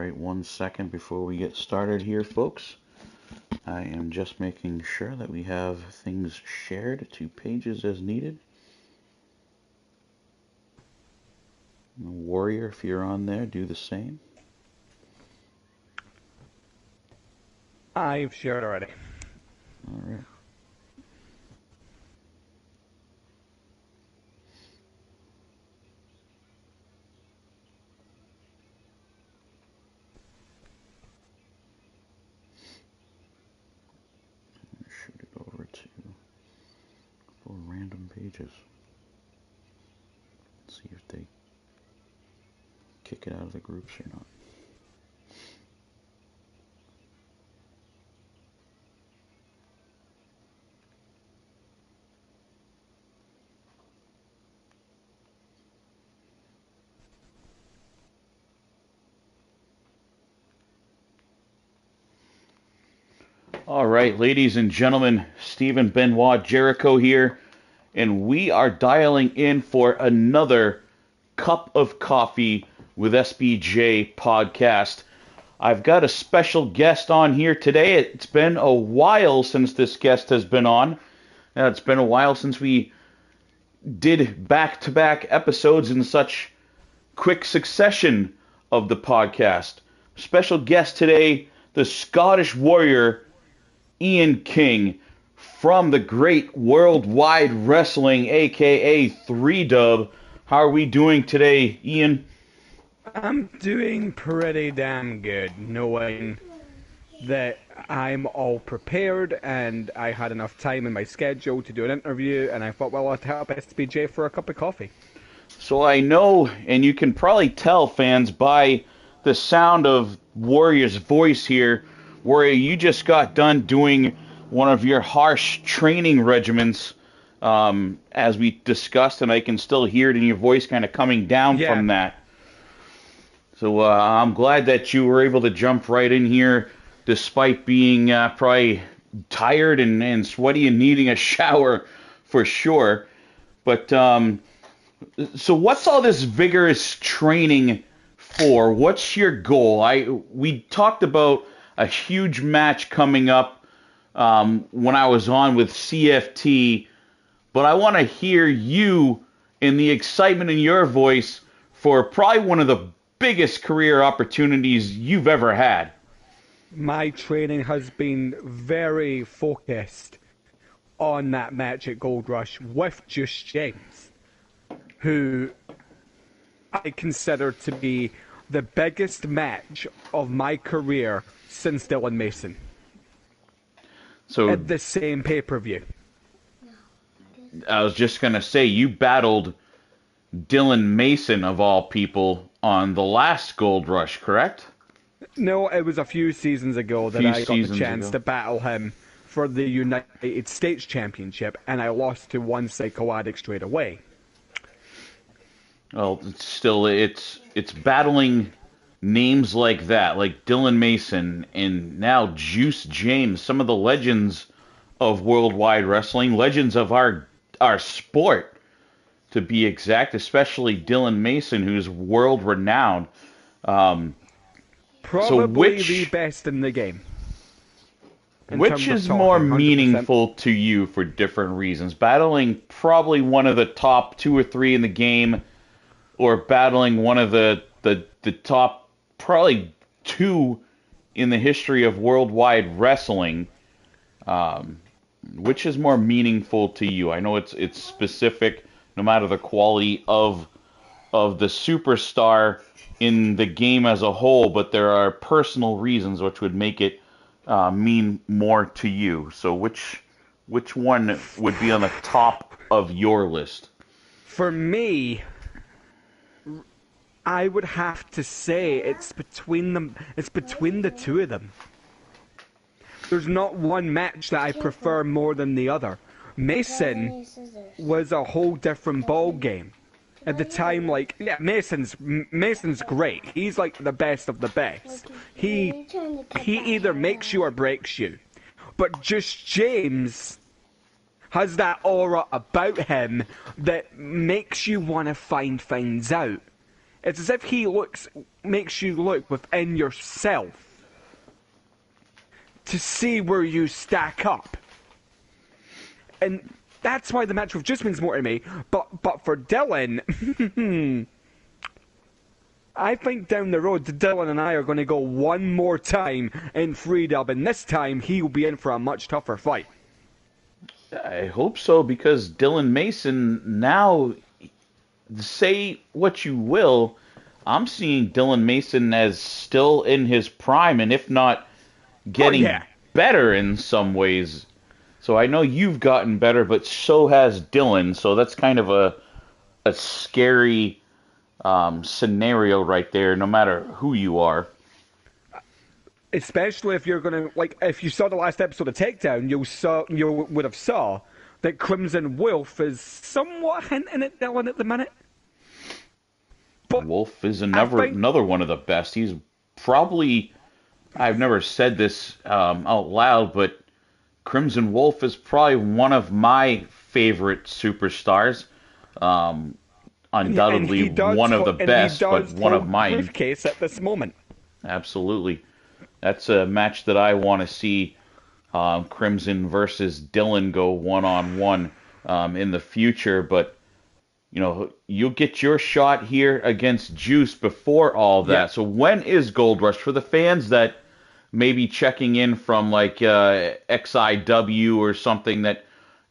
right, 1 second before we get started here, folks. I am just making sure that we have things shared to pages as needed. Warrior, if you're on there, do the same. I've shared already. All right. Shoot it over to 4 random pages. Let's see if they kick it out of the groups or not. All right, ladies and gentlemen, Stephen Benoit Jericho here, and we are dialing in for another Cup of Coffee with SBJ podcast. I've got a special guest on here today. It's been a while since this guest has been on. It's been a while since we did back-to-back episodes in such quick succession of the podcast. Special guest today, the Scottish Warrior, Ian King, from the great Worldwide Wrestling, aka 3Dub. How are we doing today, Ian? I'm doing pretty damn good, knowing that I'm all prepared and I had enough time in my schedule to do an interview, and I thought, well, I'd help SBJ for a cup of coffee. So I know, and you can probably tell, fans, by the sound of Warrior's voice here, Warrior, you just got done doing one of your harsh training regimens, as we discussed, and I can still hear it in your voice kind of coming down from that. So I'm glad that you were able to jump right in here, despite being probably tired and sweaty and needing a shower for sure. But so what's all this vigorous training for? What's your goal? We talked about a huge match coming up when I was on with CFT, but I want to hear you in the excitement in your voice for probably one of the biggest career opportunities you've ever had. My training has been very focused on that match at Gold Rush with Just James, who I consider to be the biggest match of my career since Dylan Mason. So at the same pay-per-view. I was just going to say, you battled Dylan Mason, of all people, on the last Gold Rush, correct? No, it was a few seasons ago that I got the chance to battle him for the United States Championship, and I lost to one psycho addict straight away. Well, it's battling names like that, like Dylan Mason and now Juice James, some of the legends of Worldwide Wrestling, legends of our sport, to be exact, especially Dylan Mason, who's world renowned. Probably the best in the game. Which is more meaningful to you for different reasons? Battling probably one of the top 2 or 3 in the game, or battling one of the top probably 2 in the history of Worldwide Wrestling? Which is more meaningful to you? I know it's specific, no matter the quality of the superstar in the game as a whole, but there are personal reasons which would make it mean more to you. So which one would be on the top of your list? For me, I would have to say it's between them. It's between the two of them. There's not one match that I prefer more than the other. Mason was a whole different ball game. At the time, like, yeah, Mason's great. He's like the best of the best. He either makes you or breaks you. But Just James has that aura about him that makes you want to find things out. It's as if he makes you look within yourself to see where you stack up. And that's why the match with Juice means more to me. But for Dylan, I think down the road, Dylan and I are going to go one more time in Freedom, and this time he will be in for a much tougher fight. I hope so, because Dylan Mason now, say what you will, I'm seeing Dylan Mason as still in his prime, and if not getting better in some ways. So I know you've gotten better, but so has Dylan. So that's kind of a scary scenario right there, no matter who you are. Especially if you're gonna, like, if you saw the last episode of Takedown, you would have saw that Crimson Wolf is somewhat hinting at Dylan at the minute. But Wolf is another one of the best. He's probably, I've never said this out loud, but Crimson Wolf is probably one of my favorite superstars. Undoubtedly one of the best, but one of mine. Briefcase at this moment. Absolutely. That's a match that I want to see Crimson versus Dylan go one-on-one in the future. But, you know, you'll get your shot here against Juice before all that. Yeah. So when is Gold Rush? For the fans that may be checking in from, like, XIW or something that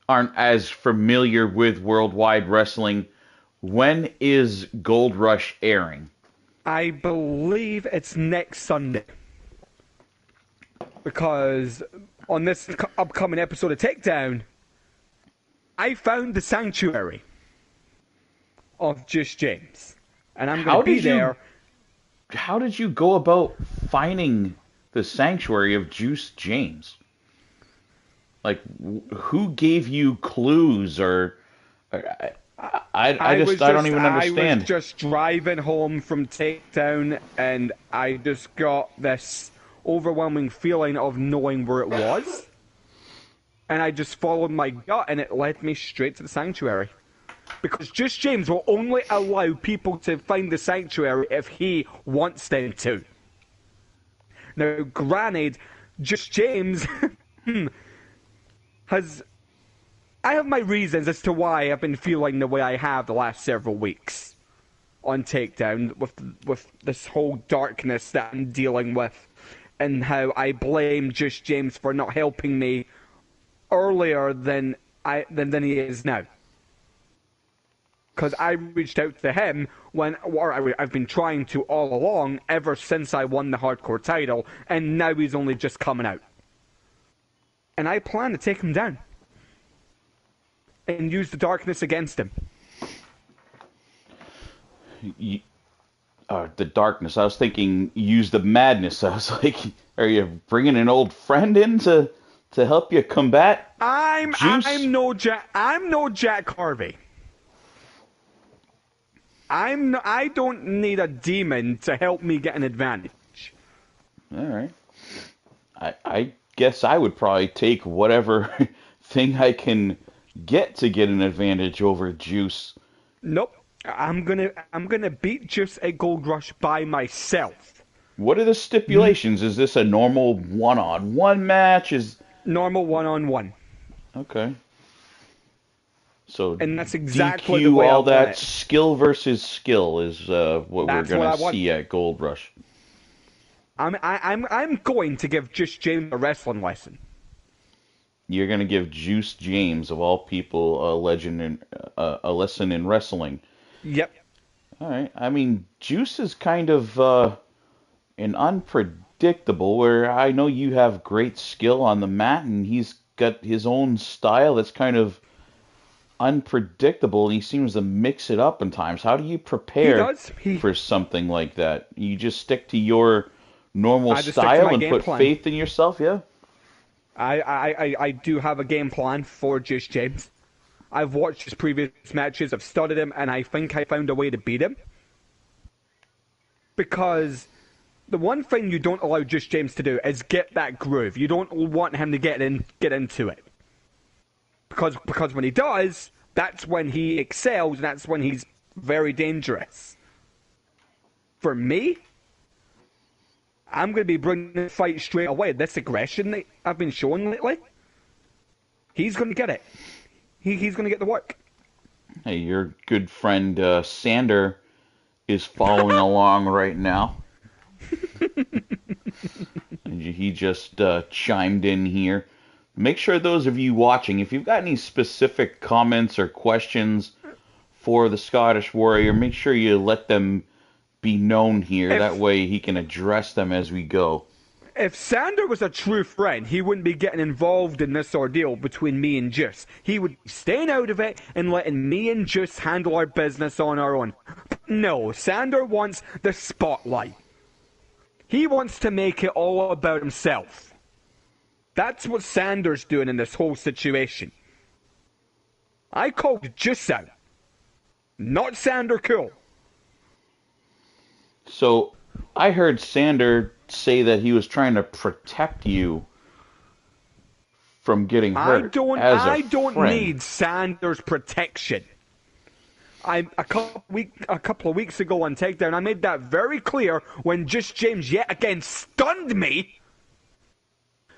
aren't as familiar with Worldwide Wrestling, when is Gold Rush airing? I believe it's next Sunday. Because on this upcoming episode of Takedown, I found the sanctuary of Just James. And I'm going to be there. How did you go about finding the sanctuary of Juice James? Like, who gave you clues or I don't even understand. I was just driving home from Takedown, and I just got this overwhelming feeling of knowing where it was. And I just followed my gut, and it led me straight to the sanctuary. Because Just James will only allow people to find the sanctuary if he wants them to. Now, granted, Just James has... I have my reasons as to why I've been feeling the way I have the last several weeks on Takedown with this whole darkness that I'm dealing with, and how I blame Just James for not helping me earlier than he is now. Because I reached out to him I've been trying to all along ever since I won the Hardcore title, and now he's only just coming out. And I plan to take him down. And use the darkness against him. The darkness. I was thinking use the madness. I was like, are you bringing an old friend in to help you combat Juice? I'm no Jack Harvey. I don't need a demon to help me get an advantage. All right. I guess I would probably take whatever thing I can get an advantage over Juice. Nope. I'm gonna beat Juice at Gold Rush by myself. What are the stipulations? Is this a normal one-on-one match? Normal one-on-one. Okay. So and that's exactly DQ, the way all that skill versus skill is what we're gonna see at Gold Rush. I'm going to give Just James a wrestling lesson. You're going to give Juice James, of all people, a lesson in wrestling. Yep. All right. I mean, Juice is kind of an unpredictable, where I know you have great skill on the mat, and he's got his own style that's kind of unpredictable, and he seems to mix it up in times. How do you prepare for something like that? You just stick to your normal style and put faith in yourself, yeah? I do have a game plan for Just James. I've watched his previous matches, I've studied him, and I think I found a way to beat him. Because the one thing you don't allow Just James to do is get that groove. You don't want him to get into it. Because when he does, that's when he excels, and that's when he's very dangerous. For me, I'm going to be bringing the fight straight away. This aggression that I've been showing lately, he's going to get it. He's going to get the work. Hey, your good friend Sander is following along right now. He just chimed in here. Make sure those of you watching, if you've got any specific comments or questions for the Scottish Warrior, make sure you let them be known here. That way he can address them as we go. If Sander was a true friend, he wouldn't be getting involved in this ordeal between me and Juice. He would be staying out of it and letting me and Juice handle our business on our own. No, Sander wants the spotlight. He wants to make it all about himself. That's what Sander's doing in this whole situation. I called Juice out, not Sander Cool. So, I heard Sander say that he was trying to protect you from getting hurt. I don't need Sander's protection. A couple of weeks ago on Takedown, I made that very clear when Just James yet again stunned me,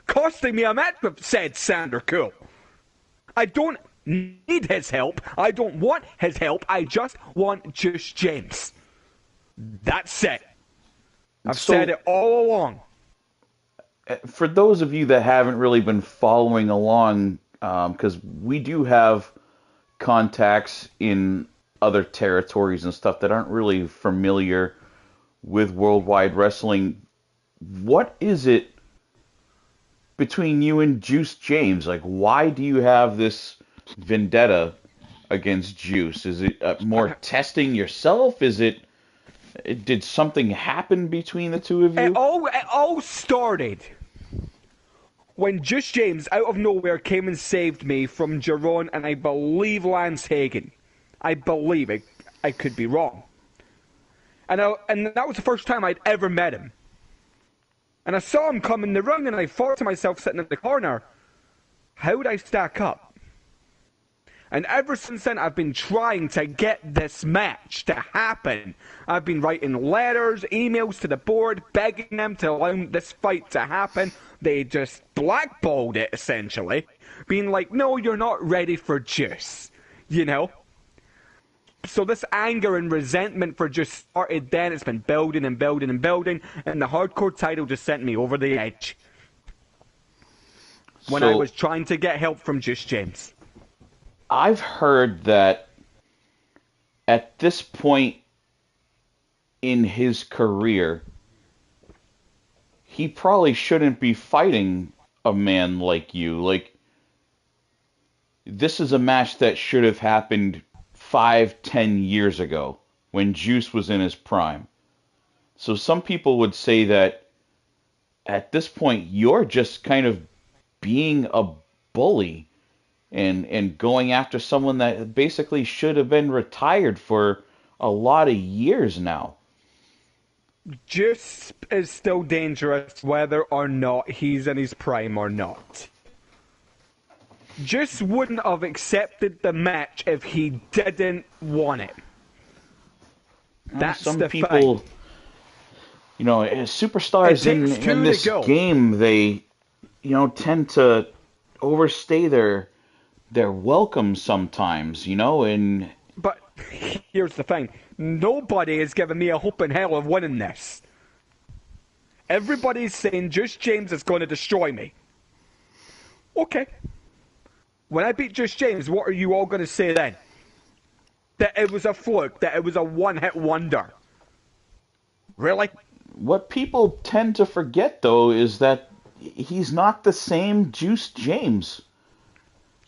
costing me a match, said Sander Cool. I don't need his help. I don't want his help. I just want Just James. That's it. I've said it all along. For those of you that haven't really been following along, because we do have contacts in other territories and stuff that aren't really familiar with Worldwide Wrestling, what is it between you and Juice James? Like, why do you have this vendetta against Juice? Is it more testing yourself? Did something happen between the two of you? It all started when Just James, out of nowhere, came and saved me from Jerome and I believe Lance Hagen. I believe it. I could be wrong. And that was the first time I'd ever met him. And I saw him come in the ring and I thought to myself sitting in the corner, how would I stack up? And ever since then, I've been trying to get this match to happen. I've been writing letters, emails to the board, begging them to allow this fight to happen. They just blackballed it, essentially. Being like, no, you're not ready for Juice. You know? So this anger and resentment for Juice started then. It's been building and building and building. And the hardcore title just sent me over the edge. When I was trying to get help from Juice James. I've heard that at this point in his career, he probably shouldn't be fighting a man like you. Like, this is a match that should have happened 5-10 years ago when Juice was in his prime. So some people would say that at this point, you're just kind of being a bully. And going after someone that basically should have been retired for a lot of years now. Juice is still dangerous whether or not he's in his prime or not. Juice wouldn't have accepted the match if he didn't want it. That's some the people, thing. You know, as superstars in this game, they, tend to overstay their welcome sometimes, But here's the thing. Nobody is giving me a hope in hell of winning this. Everybody's saying Juice James is going to destroy me. Okay. When I beat Juice James, what are you all going to say then? That it was a fluke, that it was a one-hit wonder. Really? What people tend to forget, though, is that he's not the same Juice James.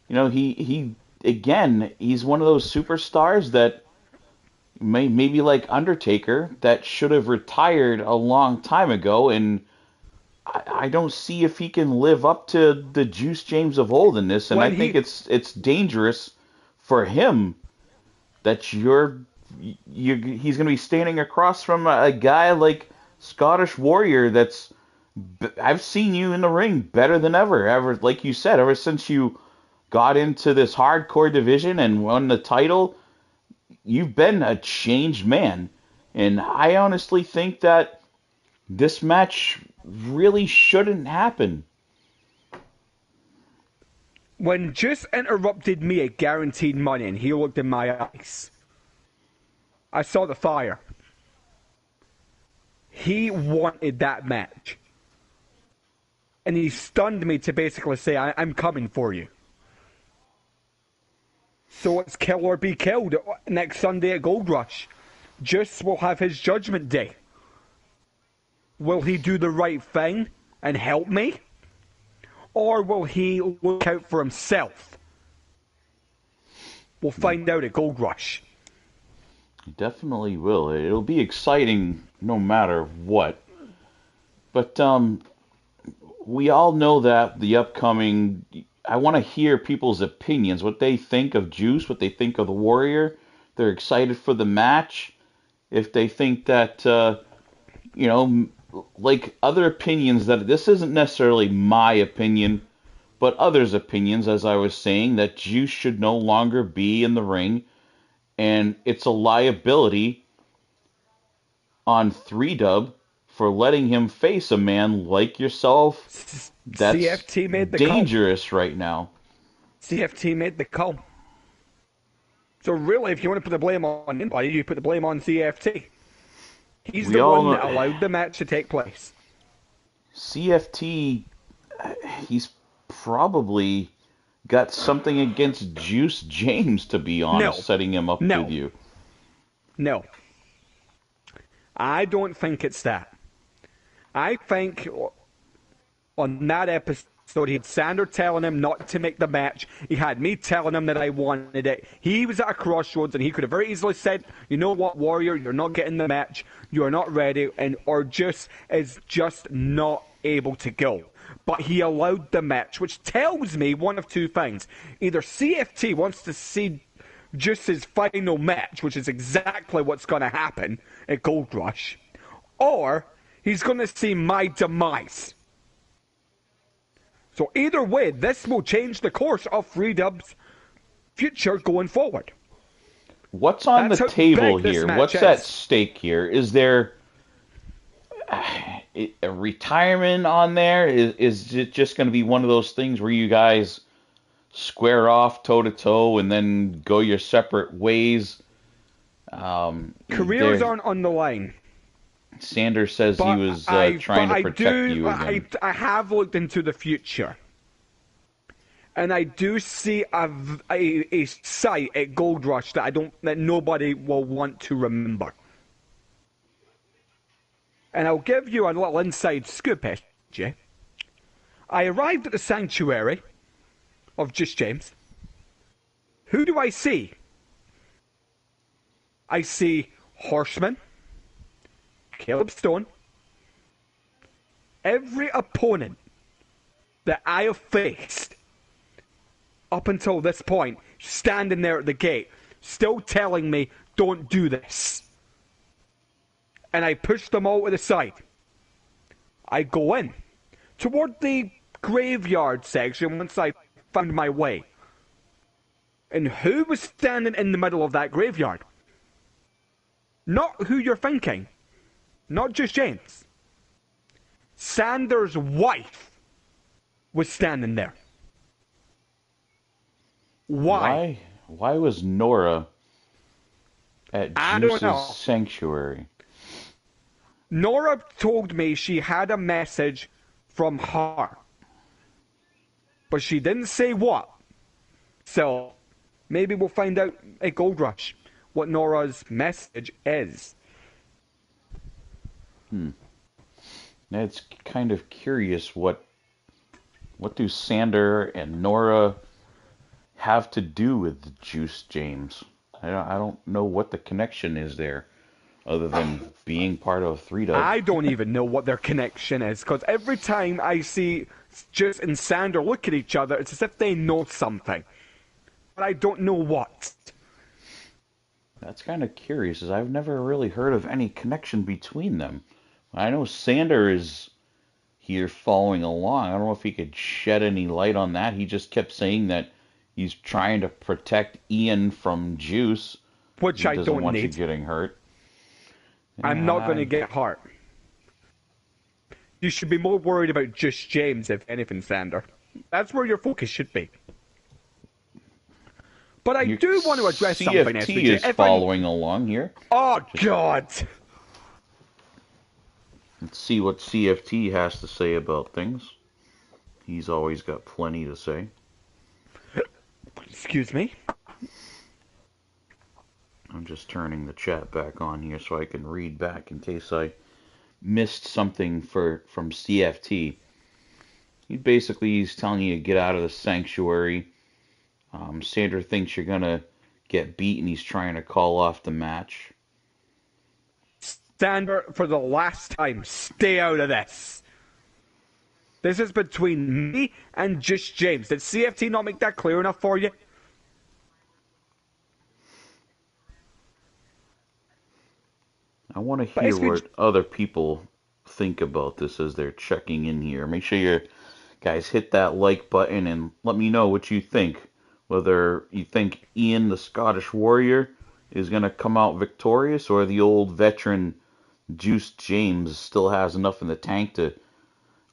He's one of those superstars that maybe like Undertaker that should have retired a long time ago, and I don't see if he can live up to the Juice James of old in this, and I think it's dangerous for him that he's going to be standing across from a guy like Scottish Warrior that's I've seen you in the ring better than ever, like you said, ever since you got into this hardcore division and won the title, you've been a changed man. And I honestly think that this match really shouldn't happen. When Juice interrupted me at Guaranteed Money and he looked in my eyes, I saw the fire. He wanted that match. And he stunned me to basically say, I'm coming for you. So it's kill or be killed next Sunday at Gold Rush. Juice will have his judgment day. Will he do the right thing and help me? Or will he look out for himself? We'll find out at Gold Rush. It definitely will. It'll be exciting no matter what. But we all know that the upcoming. I want to hear people's opinions, what they think of Juice, what they think of the Warrior. They're excited for the match. If they think that, like other opinions, that this isn't necessarily my opinion, but others' opinions, as I was saying, that Juice should no longer be in the ring, and it's a liability on 3-Dub for letting him face a man like yourself that's CFT made the dangerous right now. CFT made the call. So really, if you want to put the blame on anybody, you put the blame on CFT. He's the one that allowed the match to take place. CFT, he's probably got something against Juice James, to be honest, setting him up with you. No. I don't think it's that. I think on that episode, he had Sander telling him not to make the match. He had me telling him that I wanted it. He was at a crossroads, and he could have very easily said, you know what, Warrior, you're not getting the match. You're not ready, or Juice is just not able to go. But he allowed the match, which tells me one of two things. Either CFT wants to see Juice's final match, which is exactly what's going to happen at Gold Rush, or he's going to see my demise. So either way, this will change the course of 3-Dub's future going forward. What's on the table here? What's at stake here? Is there a retirement on there? Is it just going to be one of those things where you guys square off toe-to-toe and then go your separate ways? Careers aren't on the line. Sanders says he was trying to protect you again. I have looked into the future. And I do see a sight at Gold Rush that nobody will want to remember. And I'll give you a little inside scoop, SBJ. I arrived at the sanctuary of Just James. Who do I see? I see Horseman, Caleb Stone, every opponent that I have faced up until this point, standing there at the gate, still telling me, don't do this. And I push them all to the side. I go in toward the graveyard section once I found my way. And who was standing in the middle of that graveyard? Not who you're thinking. Not just James. Sanders' wife was standing there. Why? Why was Nora at Juice's sanctuary? Nora told me she had a message from her. But she didn't say what. So, maybe we'll find out at Gold Rush what Nora's message is. It's kind of curious what do Sander and Nora have to do with Juice James? I don't know what the connection is there, other than being part of 3-Dub. I don't even know what their connection is, because every time I see Juice and Sander look at each other, it's as if they know something. But I don't know what. That's kind of curious, as I've never really heard of any connection between them. I know Sander is here following along. I don't know if he could shed any light on that. He just kept saying that he's trying to protect Ian from Juice. Which I don't need. Doesn't want you getting hurt. I'm not going to Yeah, get hurt. You should be more worried about just James, if anything, Sander. That's where your focus should be. But I your do want to address something, CFT SBJ. is following along here. Oh, God! Let's see what CFT has to say about things. He's always got plenty to say. Excuse me? I'm just turning the chat back on here so I can read back in case I missed something from CFT. He's telling you to get out of the sanctuary. Sander thinks you're gonna get beat, and he's trying to call off the match. Sander, for the last time, stay out of this. This is between me and just James. Did CFT not make that clear enough for you? I want to hear what other people think about this as they're checking in here. Make sure you guys hit that like button and let me know what you think. Whether you think Ian, the Scottish Warrior, is going to come out victorious, or the old veteran Juice James still has enough in the tank to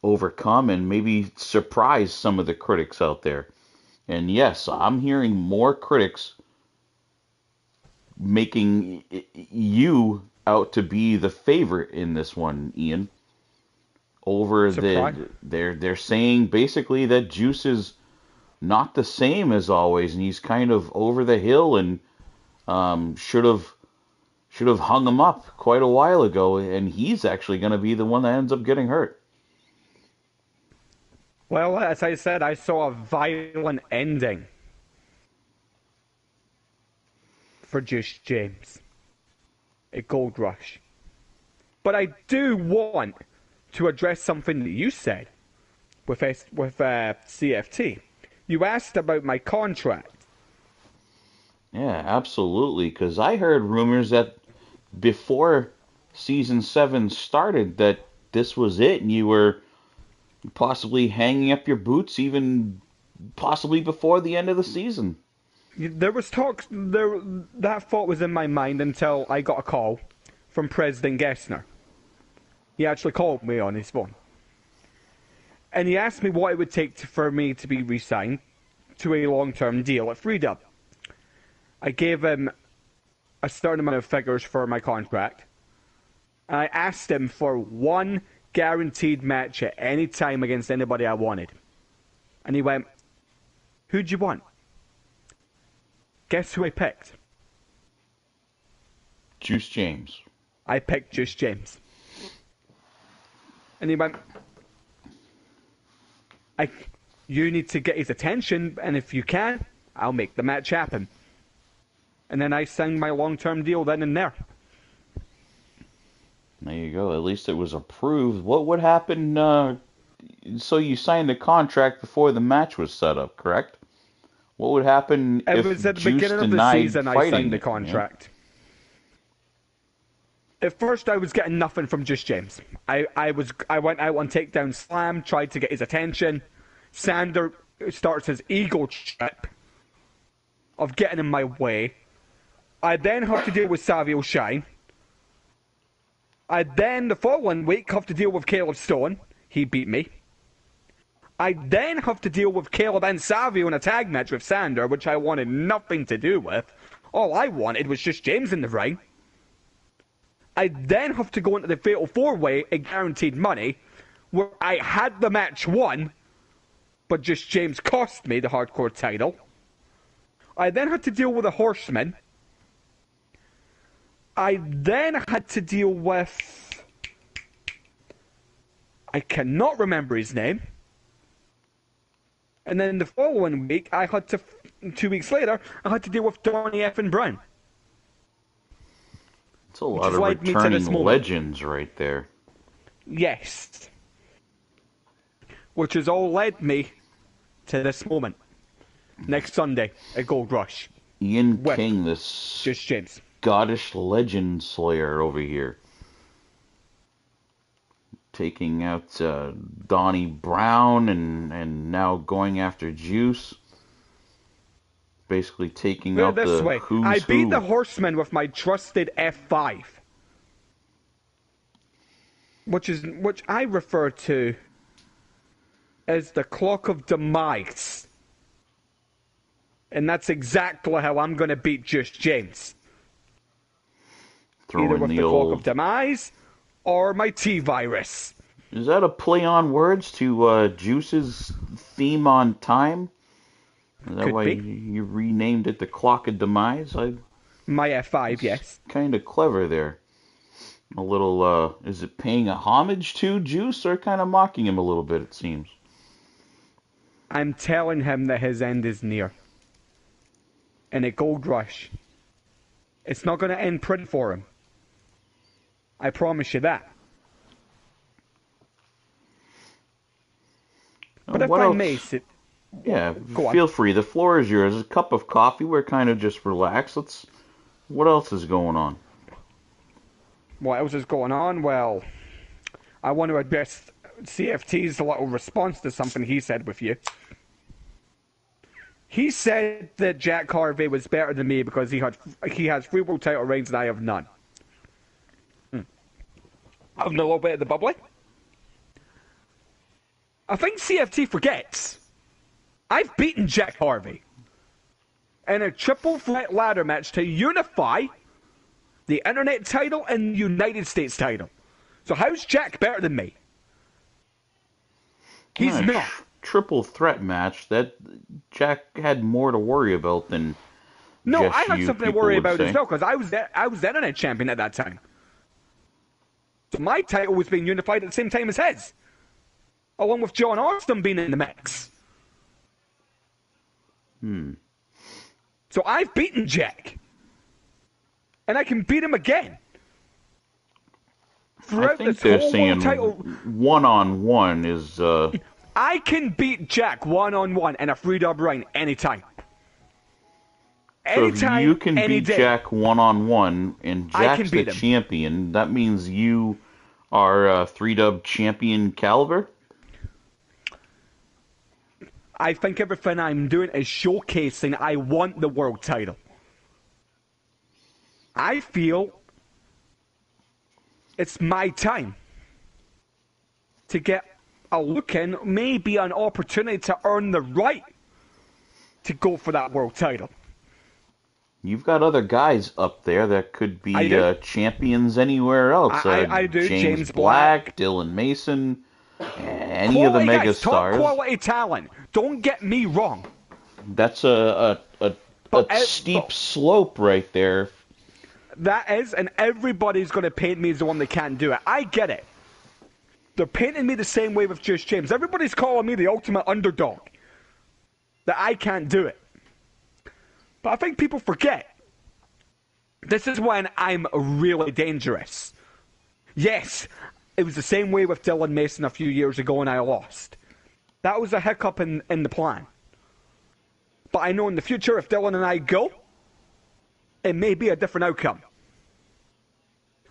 overcome and maybe surprise some of the critics out there. And yes, I'm hearing more critics making you out to be the favorite in this one, Ian. They're saying basically that Juice is not the same as always, and he's kind of over the hill, and should have hung him up quite a while ago, and he's actually going to be the one that ends up getting hurt. Well, as I said, I saw a violent ending for just James. A gold rush. But I do want to address something that you said with CFT. You asked about my contract. Yeah, absolutely, because I heard rumors that before Season 7 started that this was it, and you were possibly hanging up your boots even possibly before the end of the season. There was talk, that thought was in my mind until I got a call from President Gessner. He actually called me on his phone. And he asked me what it would take for me to be re-signed to a long-term deal at Freedom. I gave him a certain amount of figures for my contract. And I asked him for one guaranteed match at any time against anybody I wanted. And he went, "Who'd you want?" Guess who I picked? Juice James. I picked Juice James. And he went, "You need to get his attention, and if you can, I'll make the match happen." And then I signed my long-term deal then and there. There you go. At least it was approved. What would happen? So you signed the contract before the match was set up, correct? What would happen if It was at the Juice beginning of the denied season I fighting signed the it, contract. At first, I was getting nothing from Just James. I went out on Takedown Slam, tried to get his attention. Sander starts his ego trip of getting in my way. I then have to deal with Savio Shine. I then, the following week, have to deal with Caleb Stone. He beat me. I then have to deal with Caleb and Savio in a tag match with Sander, which I wanted nothing to do with. All I wanted was just James in the ring. I then have to go into the Fatal 4-Way at Guaranteed Money, where I had the match won, but just James cost me the Hardcore title. I then had to deal with a Horseman. I then had to deal with... I cannot remember his name. And then the following week, 2 weeks later, I had to deal with Donnie F. and Brown. It's a lot of returning legends right there. Yes. Which has all led me to this moment. Next Sunday at Gold Rush. Ian King, this just James. Scottish legend slayer over here. Taking out Donnie Brown and now going after Juice. Basically taking out the who's I beat who. the Horseman with my trusted F5. which I refer to as the clock of demise. And that's exactly how I'm going to beat Just James. Either with the clock of demise or my T-virus. Is that a play on words to Juice's theme on time? Is that why you renamed it the Clock of Demise? My F5, yes. Kind of clever there. A little, is it paying a homage to Juice or kind of mocking him a little bit, it seems? I'm telling him that his end is near. And a gold rush. It's not going to end pretty for him. I promise you that. But if I may... Yeah, feel free. The floor is yours. A cup of coffee. We're kind of just relaxed. What else is going on? What else is going on? Well, I want to address CFT's little response to something he said with you. He said that Jack Harvey was better than me because he has 3 world title reigns and I have none. Having a little bit of the bubbly. I think CFT forgets. I've beaten Jack Harvey in a triple threat ladder match to unify the Internet title and the United States title. So how's Jack better than me? He's not. Triple threat match. That Jack had more to worry about than. No, just I had you, something to worry about as well because I was the Internet champion at that time. So my title was being unified at the same time as his, along with John Austin being in the mix. So I've beaten Jack. And I can beat him again. I think they're saying one-on-one is... I can beat Jack one-on-one in a 3-dub reign anytime. Anytime, so if you can beat Jack one-on-one and Jack's the champion, that means you are 3-dub champion caliber? I think everything I'm doing is showcasing I want the world title. I feel it's my time to get a look in, maybe an opportunity to earn the right to go for that world title. You've got other guys up there that could be champions anywhere else. I do. James Black, Dylan Mason, any of the megastars. Top quality talent. Don't get me wrong. That's a steep slope right there. That is, and everybody's going to paint me as the one that can't do it. I get it. They're painting me the same way with Just James. Everybody's calling me the ultimate underdog. That I can't do it. But I think people forget. This is when I'm really dangerous. Yes, it was the same way with Dylan Mason a few years ago and I lost. That was a hiccup in the plan. But I know in the future, if Dylan and I go, it may be a different outcome.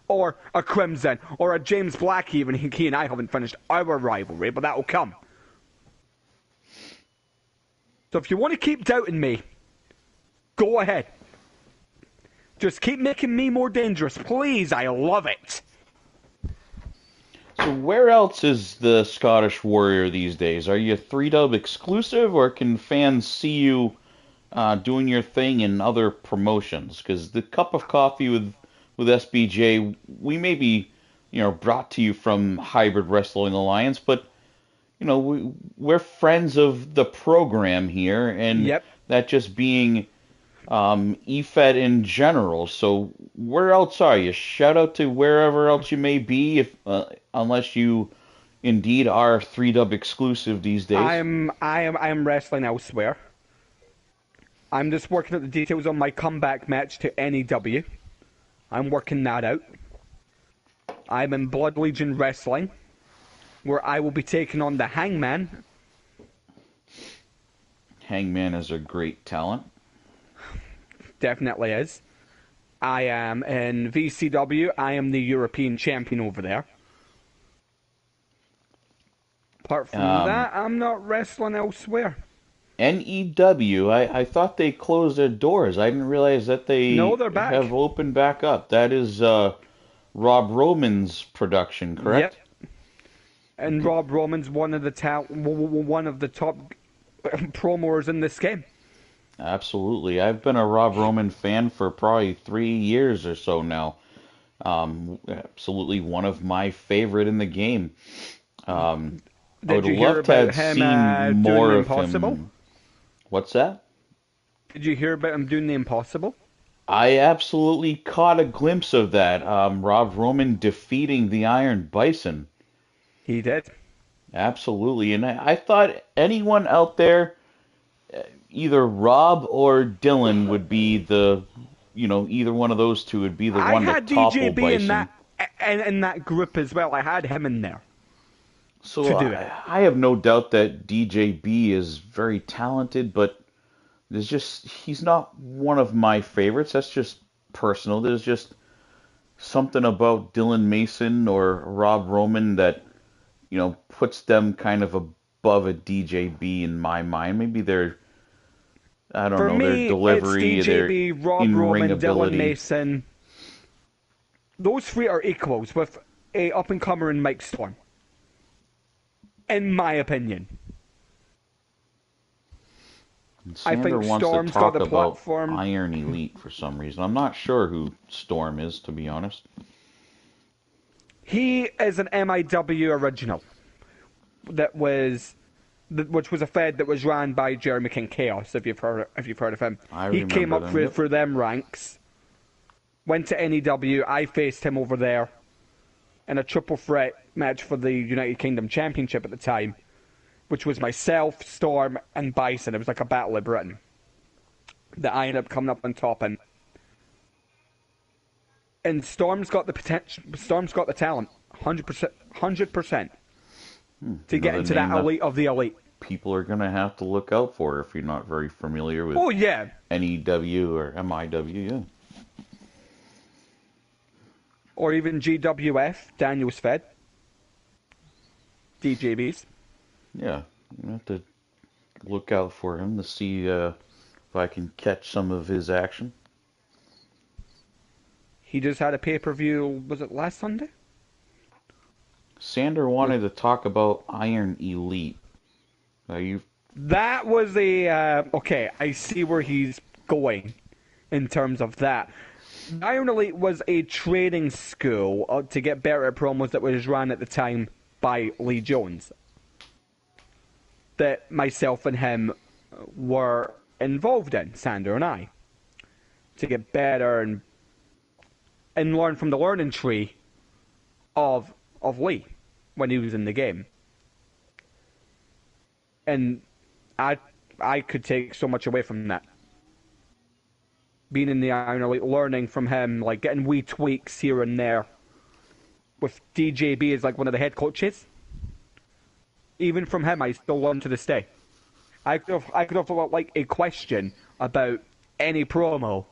Or a Crimson, or a James Black even. He and I haven't finished our rivalry, but that will come. So if you want to keep doubting me, go ahead. Just keep making me more dangerous, please. I love it. So where else is the Scottish Warrior these days? Are you 3-dub exclusive, or can fans see you doing your thing in other promotions? Because the Cup of Coffee with SBJ, we may be, brought to you from Hybrid Wrestling Alliance, but we're friends of the program here, and that just being EFED in general. So where else are you? Shout out to wherever else you may be, if unless you indeed are 3-dub exclusive these days. I am wrestling elsewhere. I'm just working out the details on my comeback match to NEW. I'm working that out. I'm in Blood Legion Wrestling, where I will be taking on the Hangman. Hangman is a great talent. Definitely is. I am in VCW. I am the European champion over there. Apart from that, I'm not wrestling elsewhere. NEW, I thought they closed their doors. I didn't realize that they're back. Have opened back up. That is Rob Roman's production, correct? Yep. And Rob Roman's one of the top promoters in this game. Absolutely. I've been a Rob Roman fan for probably 3 years or so now. Absolutely one of my favorite in the game. I would Did you hear love to about have him seen doing more the of impossible? him. What's that? Did you hear about him doing the impossible? I absolutely caught a glimpse of that. Rob Roman defeating the Iron Bison. He did. Absolutely. And I thought anyone out there, either Rob or Dylan would be either one of those two would be the I one to had topple DJB Bison. in that group as well. I had him in there to So do it. I have no doubt that DJB is very talented, but he's not one of my favorites. That's just personal. There's just something about Dylan Mason or Rob Roman that puts them kind of above a DJB in my mind. Maybe I don't For know, their me, delivery, it's their DJB, Rob in-ring Roman, Dylan ability. Mason. Those three are equals with a up-and-comer in Mike Storm. In my opinion. And I Sander think wants Storm's to talk got the about platform. Iron Elite for some reason. I'm not sure who Storm is, to be honest. He is an MIW original. Which was a fed that was ran by Jeremy King Chaos, if you've heard of him. He came up for them ranks, went to NEW. I faced him over there in a triple threat match for the United Kingdom Championship at the time, which was myself, Storm, and Bison. It was like a battle of Britain that I ended up coming up on top in. And Storm's got the potential. Storm's got the talent, 100%. To get into that elite of the elite. People are going to have to look out for if you're not very familiar with NEW or MIW, yeah. Or even GWF, Daniel's Fed. DJBs. Yeah, I have to look out for him to see if I can catch some of his action. He just had a pay-per-view, was it last Sunday? Sander wanted to talk about Iron Elite. That was okay, I see where he's going in terms of that. Iron Elite was a training school to get better at promos that was run at the time by Lee Jones. That myself and him were involved in, Sander and I. To get better and learn from the learning tree of Lee when he was in the game. And I could take so much away from that. Being in the Iron Elite, learning from him, like getting wee tweaks here and there. With DJB as like one of the head coaches. Even from him, I still learn to this day. I could have like a question about any promo.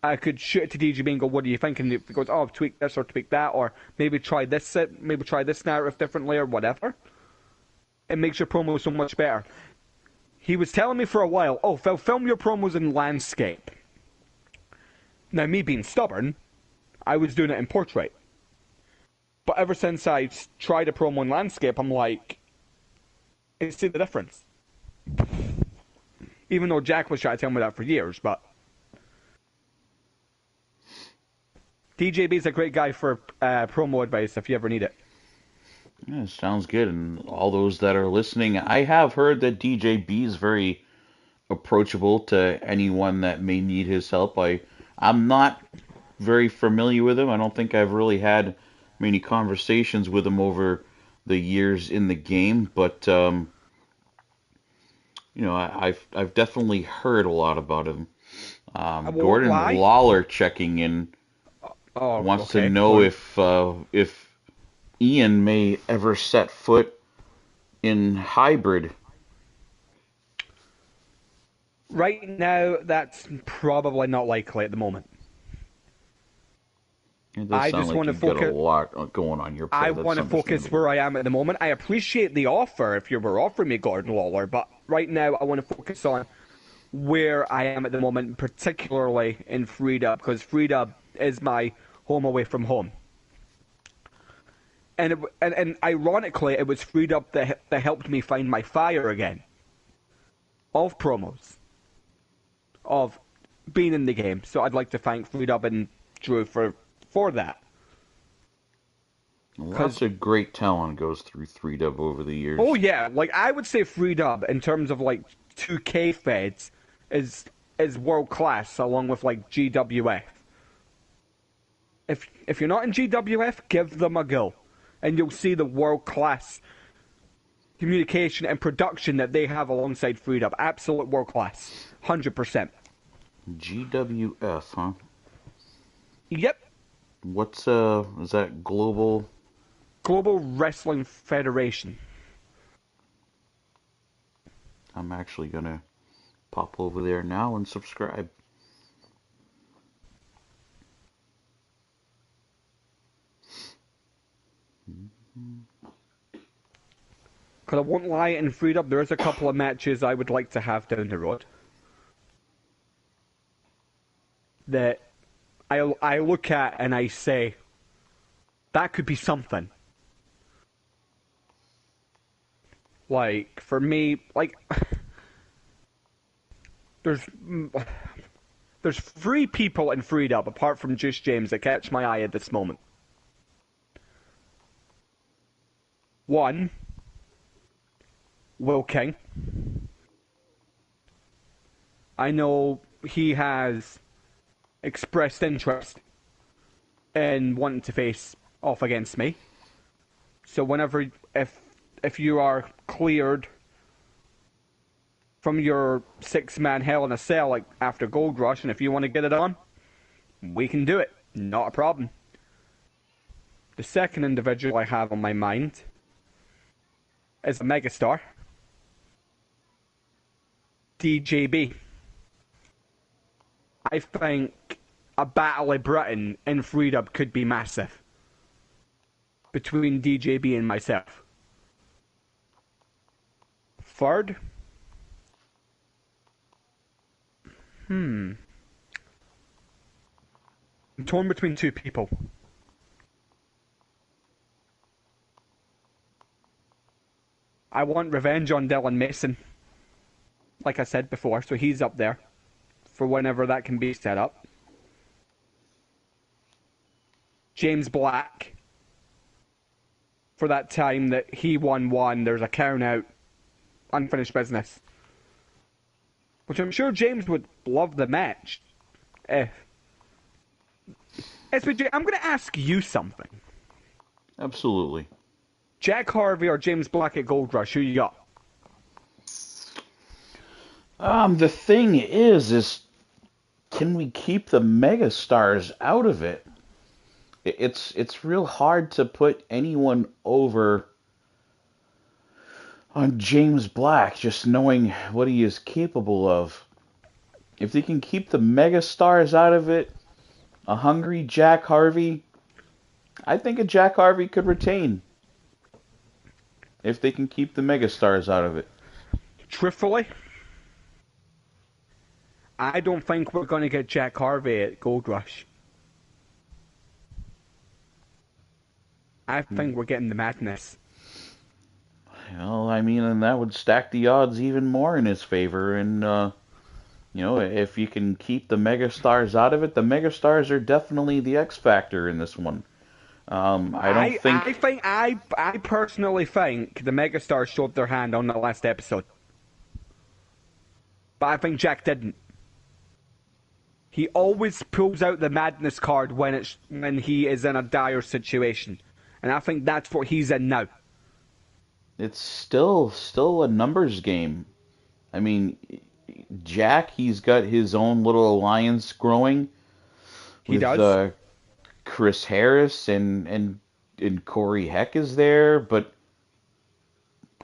I could shoot it to DJB and go, "What do you think?" And he goes, "Oh, tweak this or tweak that, or maybe try this narrative differently or whatever." It makes your promo so much better. He was telling me for a while, "Oh, Phil, film your promos in landscape." Now, me being stubborn, I was doing it in portrait. But ever since I tried a promo in landscape, I'm like, I see the difference. Even though Jack was trying to tell me that for years, but DJB's a great guy for promo advice if you ever need it. Yeah, sounds good. And all those that are listening, I have heard that DJB is very approachable to anyone that may need his help. I'm not very familiar with him. I don't think I've really had many conversations with him over the years in the game, but I've definitely heard a lot about him. Gordon Lawler checking in wants to know if Ian may ever set foot in hybrid. Right now, that's probably not likely at the moment. I just want to focus. Got a lot going on your plate. I want to focus where I am at the moment. I appreciate the offer if you were offering me Gordon Lawler, but right now I want to focus on where I am at the moment, particularly in Frida, because Frida is my home away from home. And ironically, it was Freed Up that helped me find my fire again. Of promos. Of being in the game. So I'd like to thank Freed Up and Drew for that. Lots of great talent goes through 3-Dub over the years. Oh yeah, like I would say Freed Up in terms of like 2K feds is world class along with like GWF. If you're not in GWF, give them a go. And you'll see the world-class communication and production that they have alongside Freed Up. Absolute world-class. 100%. GWF, huh? Yep. What's, is that Global? Global Wrestling Federation. I'm actually gonna pop over there now and subscribe. Because I won't lie, in Freed Up, there is a couple of matches I would like to have down the road. That I look at and I say, that could be something. Like, for me, like, there's 3 people in Freed Up, apart from just James, that catch my eye at this moment. One, Will King. I know he has expressed interest in wanting to face off against me. So whenever, if you are cleared from your 6-man Hell in a Cell like after Gold Rush, and if you want to get it on, we can do it. Not a problem. The second individual I have on my mind is a megastar. DJB. I think a Battle of Britain in Freed Up could be massive. Between DJB and myself. Third? I'm torn between 2 people. I want revenge on Dylan Mason. Like I said before, so he's up there. For whenever that can be set up. James Black. For that time that he won, there's a count out. Unfinished business. Which I'm sure James would love the match. SBJ, I'm going to ask you something. Absolutely. Jack Harvey or James Black at Gold Rush, who you got? The thing is can we keep the megastars out of it? It's real hard to put anyone over on James Black, just knowing what he is capable of. If they can keep the megastars out of it, a hungry Jack Harvey, I think a Jack Harvey could retain. If they can keep the megastars out of it. Truthfully, I don't think we're going to get Jack Harvey at Gold Rush. I think we're getting the Madness. Well, I mean, and that would stack the odds even more in his favor. And, if you can keep the megastars out of it, the megastars are definitely the X factor in this one. I personally think the megastars showed their hand on the last episode. But I think Jack didn't. He always pulls out the Madness card when he is in a dire situation. And I think that's what he's in now. It's still a numbers game. I mean, Jack, he's got his own little alliance growing. He does. Chris Harris and Corey Heck is there, but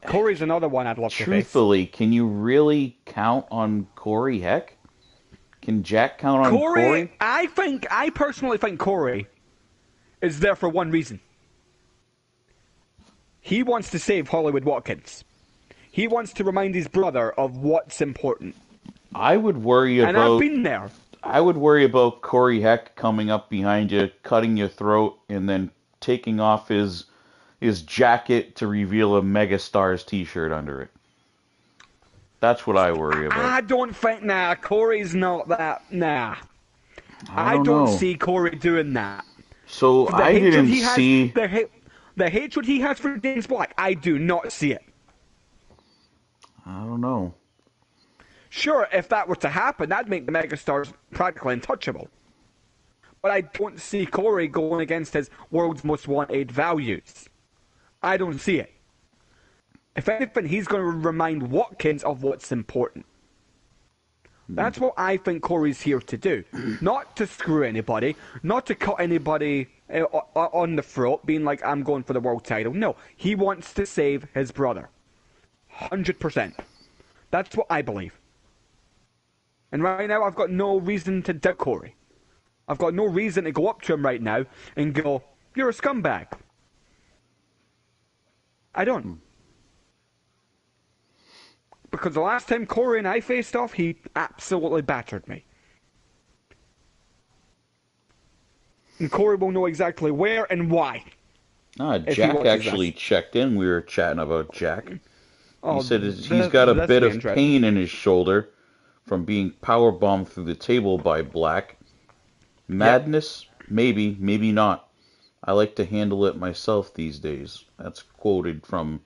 Corey's another one I'd love to face. Truthfully, can you really count on Corey Heck? Can Jack count on Corey? I personally think Corey is there for one reason. He wants to save Hollywood Watkins. He wants to remind his brother of what's important. I would worry about... And I've been there. I would worry about Corey Heck coming up behind you, cutting your throat, and then taking off his his jacket to reveal a Megastars t-shirt under it. That's what I worry about. I don't think, Corey's not that, I don't know. see Corey doing that. So I didn't see... The hatred he has for James Black, I do not see it. I don't know. Sure, if that were to happen, that'd make the Megastars practically untouchable. But I don't see Corey going against his world's most wanted values. I don't see it. If anything, he's going to remind Watkins of what's important. That's what I think Corey's here to do. Not to screw anybody, not to cut anybody on the throat, being like, I'm going for the world title. No, he wants to save his brother. 100%. That's what I believe. And right now, I've got no reason to doubt Corey. I've got no reason to go up to him right now and go, you're a scumbag. I don't. Because the last time Corey and I faced off, he absolutely battered me. And Corey will know exactly where and why. Jack actually checked in. We were chatting about Jack. Oh, he said he's got a bit of pain in his shoulder from being powerbombed through the table by Black. Madness? Yep. Maybe, maybe not. I like to handle it myself these days. That's quoted from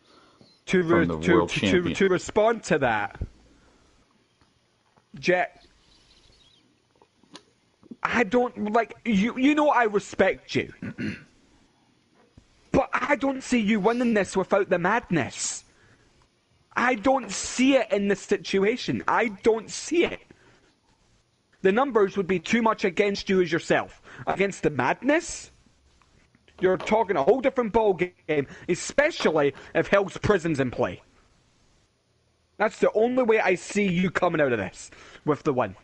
the world champion. To respond to that, Jack, I don't, like, you know I respect you. But I don't see you winning this without the madness. I don't see it in this situation. I don't see it. The numbers would be too much against you as yourself. Against the madness, you're talking a whole different ball game, especially if Hell's Prison's in play. That's the only way I see you coming out of this with the win.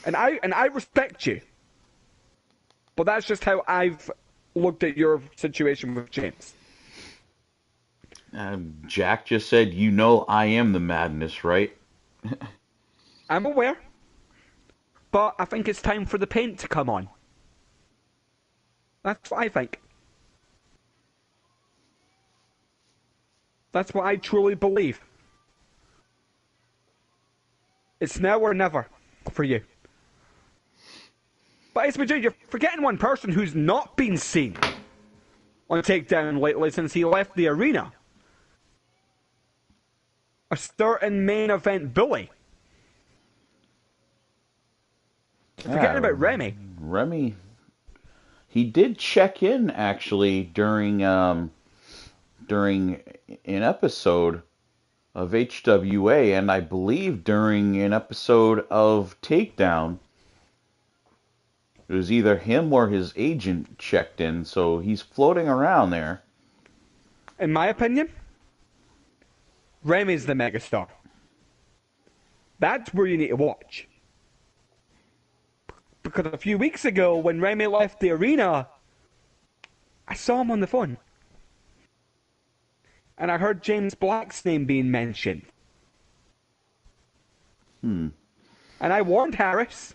And I respect you. But that's just how I've looked at your situation with James. Jack just said, you know I am the madness, right? I'm aware. But I think it's time for the paint to come on. That's what I think. That's what I truly believe. It's now or never for you. But SBJ, you're forgetting one person who's not been seen on Takedown lately since he left the arena. A certain main event bully. Forgetting about Remy. Remy, he did check in actually during an episode of HWA, and I believe during an episode of Takedown. It was either him or his agent checked in, so he's floating around there. In my opinion, Remy's the megastar. That's where you need to watch. Because a few weeks ago, when Remy left the arena, I saw him on the phone. And I heard James Black's name being mentioned. And I warned Harris.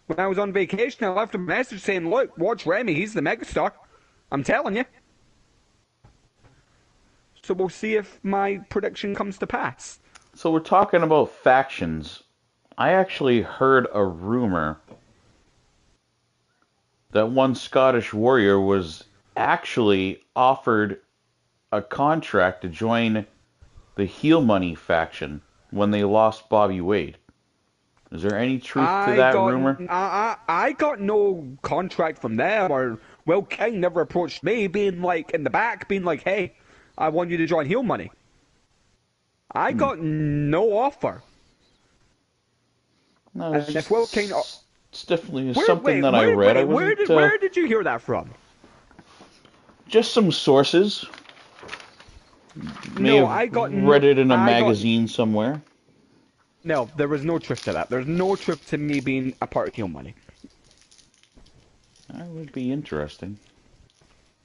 When I was on vacation, I left him a message saying, look, watch Remy, he's the megastar. I'm telling you. So we'll see if my prediction comes to pass. So we're talking about factions. I actually heard a rumor that one Scottish warrior was actually offered a contract to join the Heel Money faction when they lost Bobby Wade. Is there any truth to that rumor? I got no contract from them, or Will King never approached me, being like, in the back, being like, hey, I want you to join Heel Money. I got no offer. No, and if Will King... It's definitely something that I read. Where did you hear that from? Just some sources. I read it in a magazine somewhere. No, there was no truth to that. There's no truth to me being a part of Heel Money. That would be interesting.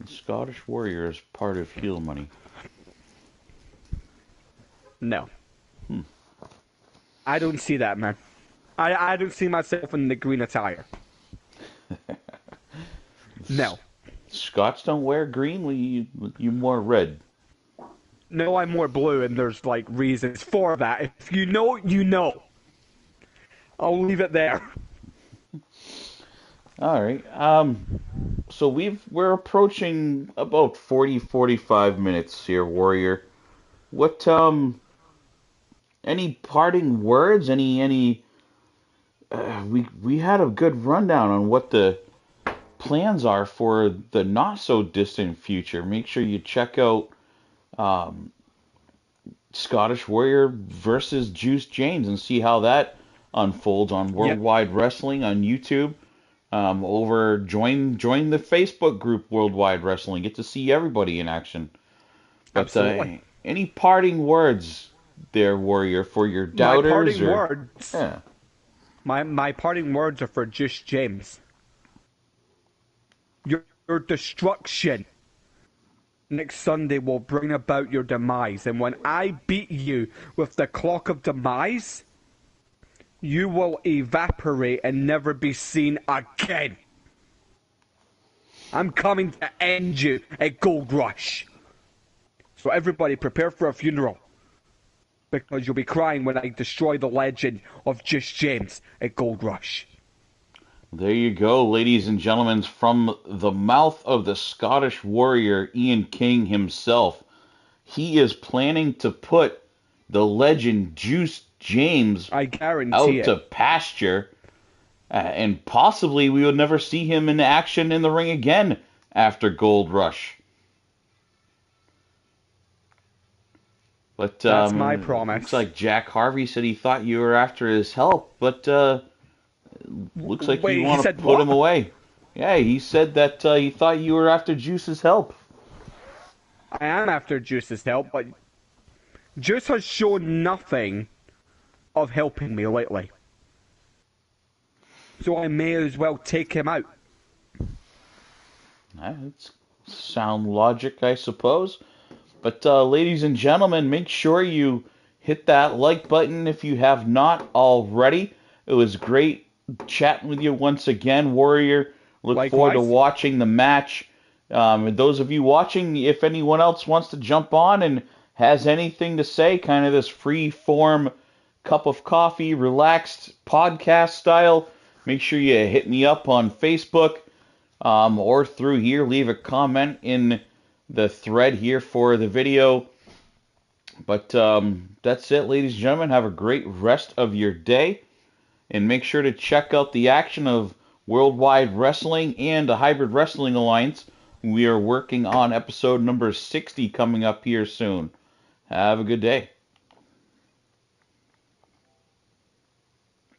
The Scottish Warrior is part of Heel Money. No. I don't see that, man. I don't see myself in the green attire. No. Scots don't wear green. You more red. No, I'm more blue, and there's like reasons for that. If you know, you know. I'll leave it there. All right. So we're approaching about 45 minutes here, Warrior. What any parting words? Any we had a good rundown on what the plans are for the not so distant future. Make sure you check out um, Scottish Warrior versus Juice James and see how that unfolds on Yep, Worldwide Wrestling on YouTube. Join the Facebook group Worldwide Wrestling. Get to see everybody in action. But absolutely. any parting words there, Warrior, for your My doubters parting or words. yeah. My parting words are for Juice James. Your destruction next Sunday will bring about your demise, and when I beat you with the clock of demise, you will evaporate and never be seen again. I'm coming to end you at Gold Rush. So everybody prepare for a funeral, because you'll be crying when I destroy the legend of Just James at Gold Rush. There you go, ladies and gentlemen, from the mouth of the Scottish Warrior, Ian King himself. He is planning to put the legend Juice James I guarantee out to it. pasture, and possibly we would never see him in action in the ring again after Gold Rush. But That's my looks promise. like Jack Harvey said he thought you were after his help, but looks like you Wait, he want to said put him what? away. Yeah, he said that he thought you were after Juice's help. I am after Juice's help, but Juice has shown nothing of helping me lately. So I may as well take him out. That's sound logic, I suppose. But ladies and gentlemen, make sure you hit that like button if you have not already. It was great chatting with you once again, Warrior. Look forward to Likewise. watching the match. And those of you watching, if anyone else wants to jump on and has anything to say, kind of this free form cup of coffee, relaxed podcast style, make sure you hit me up on Facebook or through here. Leave a comment in the thread here for the video. But that's it, ladies and gentlemen. Have a great rest of your day. And make sure to check out the action of Worldwide Wrestling and the Hybrid Wrestling Alliance. We are working on episode number 60 coming up here soon. Have a good day.